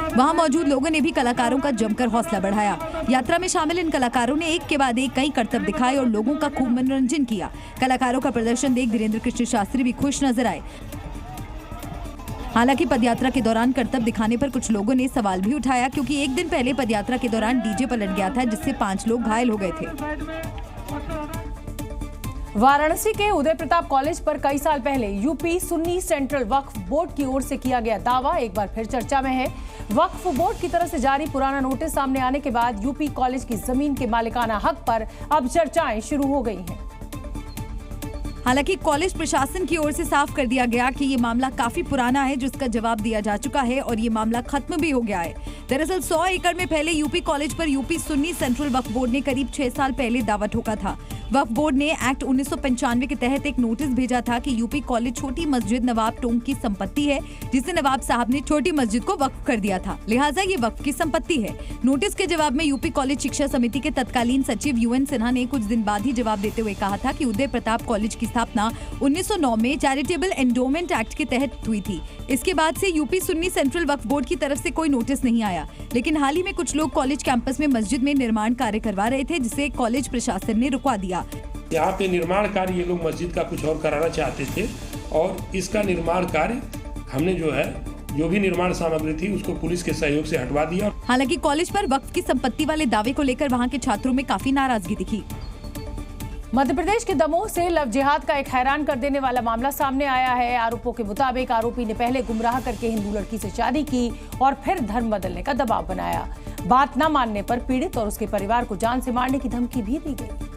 वहां मौजूद लोगों ने भी कलाकारों का जमकर हौसला बढ़ाया। यात्रा में शामिल इन कलाकारों ने एक के बाद एक कई करतब दिखाए और लोगों का खूब मनोरंजन किया। कलाकारों का प्रदर्शन देख धीरेन्द्र कृष्ण शास्त्री भी खुश नजर आए। हालांकि पदयात्रा के दौरान करतब दिखाने पर कुछ लोगों ने सवाल भी उठाया, क्योंकि एक दिन पहले पदयात्रा के दौरान डीजे पलट गया था, जिससे 5 लोग घायल हो गए थे। वाराणसी के उदय प्रताप कॉलेज पर कई साल पहले यूपी सुन्नी सेंट्रल वक्फ बोर्ड की ओर से किया गया दावा एक बार फिर चर्चा में है। वक्फ बोर्ड की तरफ से जारी पुराना नोटिस सामने आने के बाद यूपी कॉलेज की जमीन के मालिकाना हक पर अब चर्चाएं शुरू हो गई हैं। हालांकि कॉलेज प्रशासन की ओर से साफ कर दिया गया कि ये मामला काफी पुराना है, जिसका जवाब दिया जा चुका है और ये मामला खत्म भी हो गया है। दरअसल 100 एकड़ में फैले यूपी कॉलेज पर यूपी सुन्नी सेंट्रल वक्फ बोर्ड ने करीब 6 साल पहले दावा ठोका था। वक्फ बोर्ड ने एक्ट 1995 के तहत एक नोटिस भेजा था कि यूपी कॉलेज छोटी मस्जिद नवाब टोंग की संपत्ति है, जिसे नवाब साहब ने छोटी मस्जिद को वक्फ कर दिया था, लिहाजा ये वक्फ की संपत्ति है। नोटिस के जवाब में यूपी कॉलेज शिक्षा समिति के तत्कालीन सचिव UN सिन्हा ने कुछ दिन बाद ही जवाब देते हुए कहा था कि उदय प्रताप कॉलेज की स्थापना 1909 में चैरिटेबल एंडोमेंट एक्ट के तहत हुई थी। इसके बाद से यूपी सुन्नी सेंट्रल वक्फ बोर्ड की तरफ से कोई नोटिस नहीं आया, लेकिन हाल ही में कुछ लोग कॉलेज कैंपस में मस्जिद में निर्माण कार्य करवा रहे थे, जिसे कॉलेज प्रशासन ने रुकवा दिया। यहाँ पे निर्माण कार्य ये लोग मस्जिद का कुछ और कराना चाहते थे और इसका निर्माण कार्य हमने जो भी निर्माण सामग्री थी उसको पुलिस के सहयोग से हटवा दिया। हालांकि कॉलेज पर वक्फ की संपत्ति वाले दावे को लेकर वहाँ के छात्रों में काफी नाराजगी दिखी। मध्य प्रदेश के दमोह से लव जिहाद का एक हैरान कर देने वाला मामला सामने आया है। आरोपों के मुताबिक आरोपी ने पहले गुमराह करके हिंदू लड़की से शादी की और फिर धर्म बदलने का दबाव बनाया। बात न मानने पर पीड़ित और उसके परिवार को जान से मारने की धमकी भी दी गई।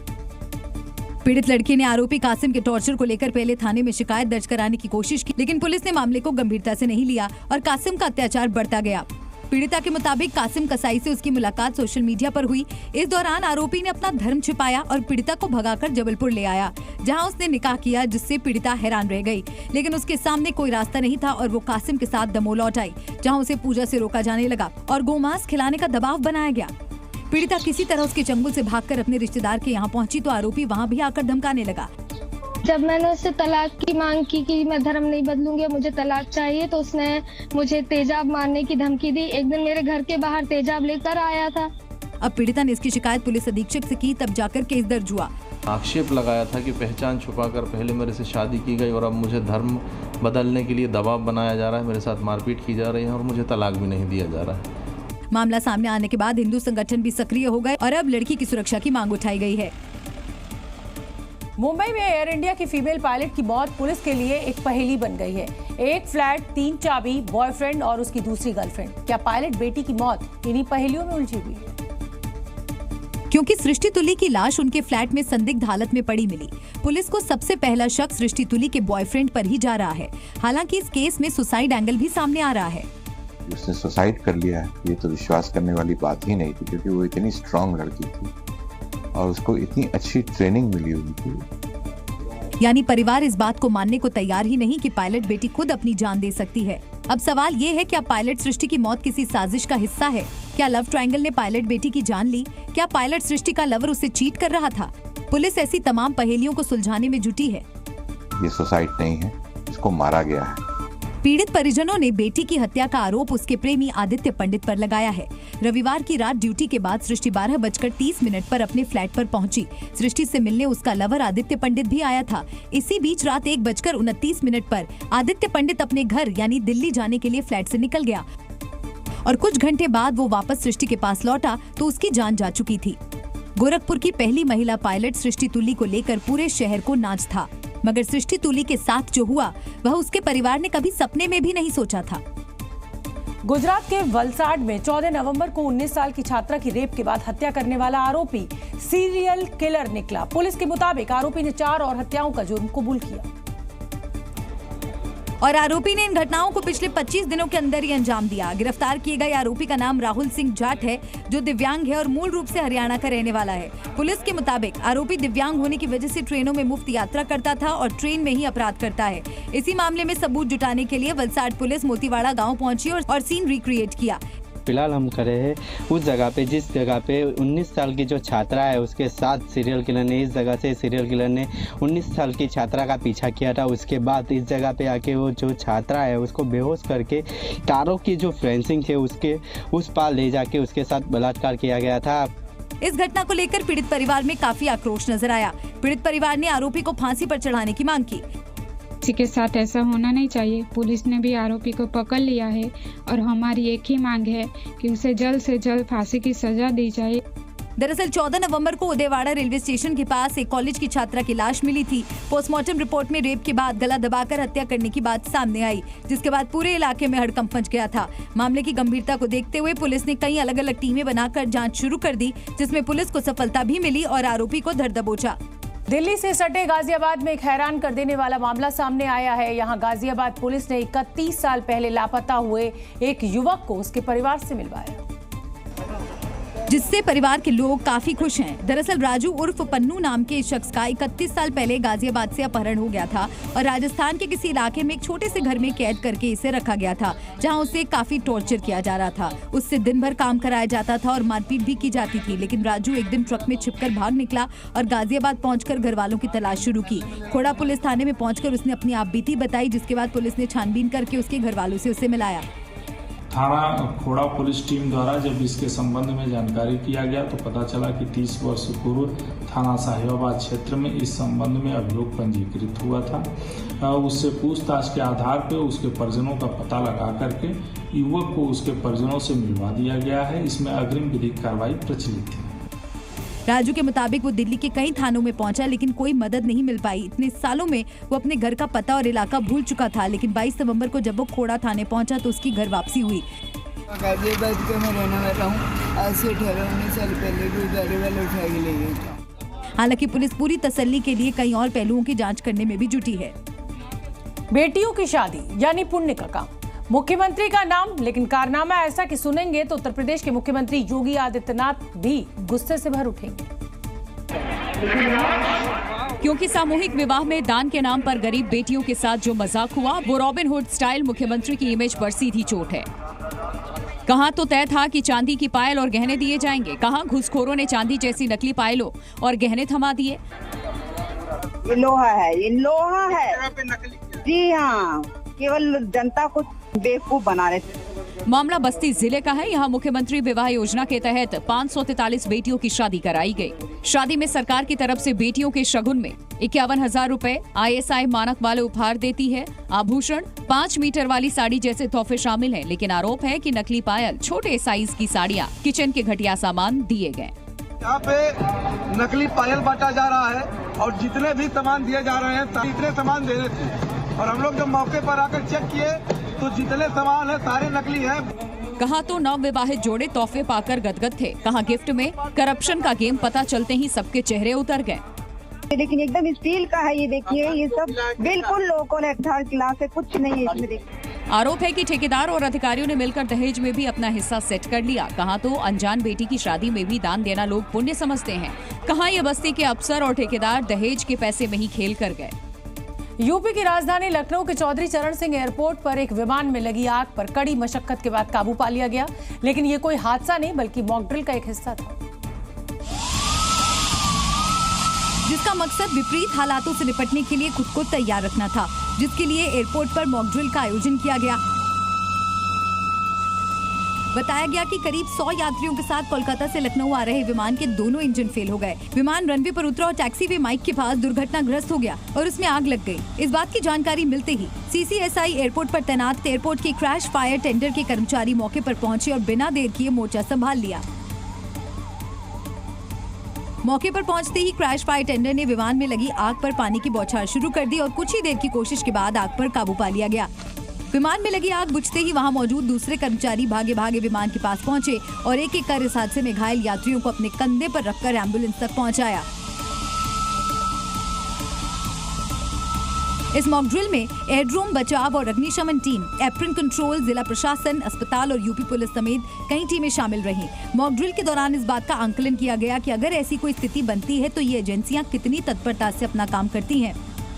पीड़ित लड़की ने आरोपी कासिम के टॉर्चर को लेकर पहले थाने में शिकायत दर्ज कराने की कोशिश की, लेकिन पुलिस ने मामले को गंभीरता से नहीं लिया और कासिम का अत्याचार बढ़ता गया। पीड़िता के मुताबिक कासिम कसाई से उसकी मुलाकात सोशल मीडिया पर हुई। इस दौरान आरोपी ने अपना धर्म छिपाया और पीड़िता को भगाकर जबलपुर ले आया, जहां उसने निकाह किया, जिससे पीड़िता हैरान रह गई। लेकिन उसके सामने कोई रास्ता नहीं था और वो कासिम के साथ दमोह लौट आई, जहां उसे पूजा से रोका जाने लगा और गोमांस खिलाने का दबाव बनाया गया। पीड़िता किसी तरह उसके चंगुल से भागकर अपने रिश्तेदार के यहाँ पहुंची तो आरोपी वहाँ भी आकर धमकाने लगा। जब मैंने उससे तलाक की मांग की कि मैं धर्म नहीं बदलूंगी, मुझे तलाक चाहिए, तो उसने मुझे तेजाब मारने की धमकी दी। एक दिन मेरे घर के बाहर तेजाब लेकर आया था। अब पीड़िता ने इसकी शिकायत पुलिस अधीक्षक से की, तब जाकर केस दर्ज हुआ। आक्षेप लगाया था कि पहचान छुपाकर पहले मेरे से शादी की गई और अब मुझे धर्म बदलने के लिए दबाव बनाया जा रहा है, मेरे साथ मारपीट की जा रही है और मुझे तलाक भी नहीं दिया जा रहा है। मामला सामने आने के बाद हिंदू संगठन भी सक्रिय हो गए और अब लड़की की सुरक्षा की मांग उठाई गई है। मुंबई में एयर इंडिया की फीमेल पायलट की मौत पुलिस के लिए एक पहेली बन गई है। एक फ्लैट, 3 चाबी, बॉयफ्रेंड और उसकी दूसरी गर्लफ्रेंड। क्या पायलट बेटी की मौत इन्हीं पहेलियों में उलझी हुई है? क्योंकि सृष्टि तुली की लाश उनके फ्लैट में संदिग्ध हालत में पड़ी मिली, पुलिस को सबसे पहला शक सृष्टि तुली के बॉयफ्रेंड पर ही जा रहा है। हालांकि इस केस में सुसाइड एंगल भी सामने आ रहा है। उसने सुसाइड कर लिया है, ये तो विश्वास करने वाली बात ही नहीं थी, क्योंकि वो इतनी स्ट्रांग लड़की थी और उसको इतनी अच्छी ट्रेनिंग मिली हुई थी। यानी परिवार इस बात को मानने को तैयार ही नहीं कि पायलट बेटी खुद अपनी जान दे सकती है। अब सवाल ये है, क्या पायलट सृष्टि की मौत किसी साजिश का हिस्सा है? क्या लव ट्रायंगल ने पायलट बेटी की जान ली? क्या पायलट सृष्टि का लवर उसे चीट कर रहा था? पुलिस ऐसी तमाम पहेलियों को सुलझाने में जुटी है। ये सुसाइड नहीं है, इसको मारा गया है। पीड़ित परिजनों ने बेटी की हत्या का आरोप उसके प्रेमी आदित्य पंडित पर लगाया है। रविवार की रात ड्यूटी के बाद सृष्टि 12:30 पर अपने फ्लैट पर पहुंची। सृष्टि से मिलने उसका लवर आदित्य पंडित भी आया था। इसी बीच रात 1:29 पर आदित्य पंडित अपने घर यानी दिल्ली जाने के लिए फ्लैट से निकल गया और कुछ घंटे बाद वो वापस सृष्टि के पास लौटा तो उसकी जान जा चुकी थी। गोरखपुर की पहली महिला पायलट सृष्टि तुली को लेकर पूरे शहर को नाच था, मगर सृष्टि तुली के साथ जो हुआ वह उसके परिवार ने कभी सपने में भी नहीं सोचा था। गुजरात के वलसाड में 14 नवंबर को 19 साल की छात्रा की रेप के बाद हत्या करने वाला आरोपी सीरियल किलर निकला। पुलिस के मुताबिक आरोपी ने 4 और हत्याओं का जुर्म कबूल किया और आरोपी ने इन घटनाओं को पिछले 25 दिनों के अंदर ही अंजाम दिया। गिरफ्तार किए गए आरोपी का नाम राहुल सिंह जाट है, जो दिव्यांग है और मूल रूप से हरियाणा का रहने वाला है। पुलिस के मुताबिक आरोपी दिव्यांग होने की वजह से ट्रेनों में मुफ्त यात्रा करता था और ट्रेन में ही अपराध करता है। इसी मामले में सबूत जुटाने के लिए वलसाड पुलिस मोतीवाड़ा गाँव पहुंची और सीन रिक्रिएट किया। फिलहाल हम खड़े हैं उस जगह पे जिस जगह पे 19 साल की जो छात्रा है उसके साथ सीरियल किलर ने इस जगह से सीरियल किलर ने 19 साल की छात्रा का पीछा किया था। उसके बाद इस जगह पे आके वो जो छात्रा है उसको बेहोश करके तारों की जो फेंसिंग थे उसके उस पार ले जाके उसके साथ बलात्कार किया गया था। इस घटना को लेकर पीड़ित परिवार में काफी आक्रोश नजर आया। पीड़ित परिवार ने आरोपी को फांसी पर चढ़ाने की मांग की। किसी के साथ ऐसा होना नहीं चाहिए। पुलिस ने भी आरोपी को पकड़ लिया है और हमारी एक ही मांग है कि उसे जल्द से जल्द फांसी की सजा दी जाए। दरअसल 14 नवंबर को उदयवाड़ा रेलवे स्टेशन के पास एक कॉलेज की छात्रा की लाश मिली थी। पोस्टमार्टम रिपोर्ट में रेप के बाद गला दबाकर हत्या करने की बात सामने आई, जिसके बाद पूरे इलाके में हड़कंप मच गया था। मामले की गंभीरता को देखते हुए पुलिस ने कई अलग अलग टीमें बनाकर जांच शुरू कर दी, जिसमें पुलिस को सफलता भी मिली और आरोपी को धर दबोचा। दिल्ली से सटे गाजियाबाद में एक हैरान कर देने वाला मामला सामने आया है। यहां गाजियाबाद पुलिस ने 31 साल पहले लापता हुए एक युवक को उसके परिवार से मिलवाया। जिससे परिवार के लोग काफी खुश हैं। दरअसल राजू उर्फ पन्नू नाम के इस शख्स का 31 साल पहले गाजियाबाद से अपहरण हो गया था और राजस्थान के किसी इलाके में एक छोटे से घर में कैद करके इसे रखा गया था, जहां उसे काफी टॉर्चर किया जा रहा था। उससे दिन भर काम कराया जाता था और मारपीट भी की जाती थी। लेकिन राजू एक दिन ट्रक में छिपकर भाग निकला और गाजियाबाद पहुंचकर घर वालों की तलाश शुरू की। खोड़ा पुलिस थाने में पहुंचकर उसने अपनी आपबीती बताई, जिसके बाद पुलिस ने छानबीन करके उसके घर वालों से उसे मिलाया। थाना खोड़ा पुलिस टीम द्वारा जब इसके संबंध में जानकारी किया गया तो पता चला कि 30 वर्ष पूर्व थाना साहिबाबाद क्षेत्र में इस संबंध में अभियोग पंजीकृत हुआ था। उससे पूछताछ के आधार पर उसके परिजनों का पता लगा करके युवक को उसके परिजनों से मिलवा दिया गया है। इसमें अग्रिम विधिक कार्रवाई प्रचलित थी। राजू के मुताबिक वो दिल्ली के कई थानों में पहुंचा, लेकिन कोई मदद नहीं मिल पाई। इतने सालों में वो अपने घर का पता और इलाका भूल चुका था, लेकिन 22 नवंबर को जब वो खोड़ा थाने पहुंचा तो उसकी घर वापसी हुई। गाजियाबाद का मैं रहने वाला हूँ। आज से 18-19 साल पहले भी गाड़ी वाले उठा के ले गए थे। हालांकि पुलिस पूरी तसल्ली के लिए कई और पहलुओं की जाँच करने में भी जुटी है। बेटियों की शादी यानी पुण्य का काम, मुख्यमंत्री का नाम, लेकिन कारनामा ऐसा कि सुनेंगे तो उत्तर प्रदेश के मुख्यमंत्री योगी आदित्यनाथ भी गुस्से से भर उठेंगे। क्योंकि सामूहिक विवाह में दान के नाम पर गरीब बेटियों के साथ जो मजाक हुआ वो रॉबिन हुड स्टाइल मुख्यमंत्री की इमेज पर सीधी चोट है। कहाँ तो तय था कि चांदी की पायल और गहने दिए जाएंगे, कहाँ घुसखोरों ने चांदी जैसी नकली पायलों और गहने थमा दिए। ये लोहा है, ये लोहा है। जी हाँ, केवल जनता को बेवकूफ बना रहे थे। मामला बस्ती जिले का है। यहाँ मुख्यमंत्री विवाह योजना के तहत 543 बेटियों की शादी कराई गई। शादी में सरकार की तरफ से बेटियों के शगुन में 51,000 रुपए ISI मानक वाले उपहार देती है। आभूषण, 5 मीटर वाली साड़ी जैसे तोहफे शामिल हैं, लेकिन आरोप है कि नकली पायल, छोटे साइज की साड़ियाँ, किचन के घटिया सामान दिए गए। यहाँ पे नकली पायल बांटा जा रहा है और जितने भी सामान दिए जा रहे हैं इतने सामान दे रहे थे और हम लोग जब मौके पर आकर चेक किए तो जितने सामान है सारे नकली हैं। कहा तो नवविवाहित जोड़े तोहफे पाकर गदगद थे, कहा गिफ्ट में करप्शन का गेम पता चलते ही सबके चेहरे उतर गए। लेकिन एकदम स्टील का है, ये देखिए, ये सब बिल्कुल लोकल है, थर्ड क्लास है, कुछ नहीं है इसमें। देखिए, आरोप है कि ठेकेदार और अधिकारियों ने मिलकर दहेज में भी अपना हिस्सा सेट कर लिया। कहा तो अनजान बेटी की शादी में भी दान देना लोग पुण्य समझते हैं। कहा ये बस्ती के अफसर और ठेकेदार दहेज के पैसे में ही खेल कर गए। यूपी की राजधानी लखनऊ के चौधरी चरण सिंह एयरपोर्ट पर एक विमान में लगी आग पर कड़ी मशक्कत के बाद काबू पा लिया गया, लेकिन ये कोई हादसा नहीं बल्कि मॉक ड्रिल का एक हिस्सा था, जिसका मकसद विपरीत हालातों से निपटने के लिए खुद को तैयार रखना था, जिसके लिए एयरपोर्ट पर मॉक ड्रिल का आयोजन किया गया। बताया गया कि करीब 100 यात्रियों के साथ कोलकाता से लखनऊ आ रहे विमान के दोनों इंजन फेल हो गए। विमान रनवे पर उतरा और टैक्सीवे माइक के पास दुर्घटनाग्रस्त हो गया और उसमें आग लग गई। इस बात की जानकारी मिलते ही CCSI एयरपोर्ट पर तैनात एयरपोर्ट के क्रैश फायर टेंडर के कर्मचारी मौके पर पहुंचे और बिना देर किए मोर्चा संभाल लिया। मौके पर पहुंचते ही क्रैश फायर टेंडर ने विमान में लगी आग पर पानी की बौछार शुरू कर दी और कुछ ही देर की कोशिश के बाद आग पर काबू पा लिया गया। विमान में लगी आग बुझते ही वहां मौजूद दूसरे कर्मचारी भागे भागे विमान के पास पहुंचे और एक एक कर इस हादसे में घायल यात्रियों को अपने कंधे पर रखकर एम्बुलेंस तक पहुंचाया। इस मॉक ड्रिल में एयरड्रोम बचाव और अग्निशमन टीम, एप्रिन कंट्रोल, जिला प्रशासन, अस्पताल और यूपी पुलिस समेत कई टीमें शामिल रहीं। मॉक ड्रिल के दौरान इस बात का आंकलन किया गया कि अगर ऐसी कोई स्थिति बनती है तो ये एजेंसियां कितनी तत्परता से अपना काम करती हैं।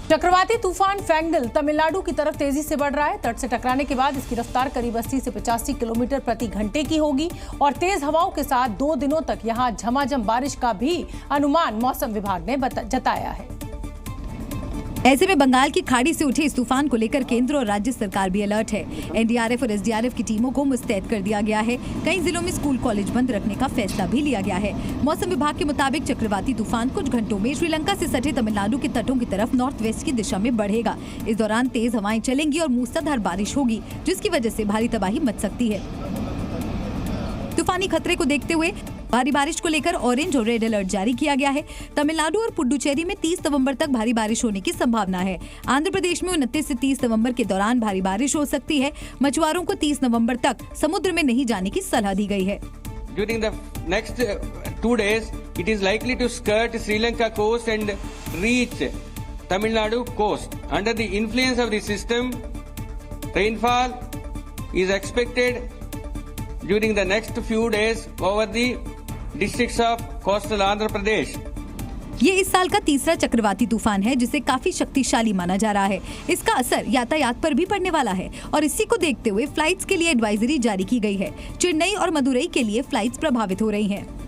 चक्रवाती तूफान फेंगडल तमिलनाडु की तरफ तेजी से बढ़ रहा है। तट से टकराने के बाद इसकी रफ्तार करीब 80 से 85 किलोमीटर प्रति घंटे की होगी और तेज हवाओं के साथ 2 दिनों तक यहां झमाझम बारिश का भी अनुमान मौसम विभाग ने जताया है। ऐसे में बंगाल की खाड़ी से उठे इस तूफान को लेकर केंद्र और राज्य सरकार भी अलर्ट है। NDRF और SDRF की टीमों को मुस्तैद कर दिया गया है। कई जिलों में स्कूल कॉलेज बंद रखने का फैसला भी लिया गया है। मौसम विभाग के मुताबिक चक्रवाती तूफान कुछ घंटों में श्रीलंका से सटे तमिलनाडु के तटों की तरफ नॉर्थ वेस्ट की दिशा में बढ़ेगा। इस दौरान तेज हवाएं चलेंगी और मूसलाधार बारिश होगी, जिसकी वजह से भारी तबाही मच सकती है। तूफानी खतरे को देखते हुए भारी बारिश को लेकर ऑरेंज और रेड अलर्ट जारी किया गया है। तमिलनाडु और पुडुचेरी में 30 नवंबर तक भारी बारिश होने की संभावना है। आंध्र प्रदेश में 29 से 30 नवंबर के दौरान भारी बारिश हो सकती है। मछुआरों को 30 नवंबर तक समुद्र में नहीं जाने की सलाह दी गई है। During the next 2 days, it is likely to skirt Sri Lanka coast and reach Tamil Nadu coast. Under the influence of the system, rainfall is expected during the next few days over the districts of coastal Andhra Pradesh. ये इस साल का तीसरा चक्रवाती तूफान है जिसे काफी शक्तिशाली माना जा रहा है। इसका असर यातायात पर भी पड़ने वाला है और इसी को देखते हुए फ्लाइट्स के लिए एडवाइजरी जारी की गई है। चेन्नई और मदुरई के लिए फ्लाइट्स प्रभावित हो रही हैं।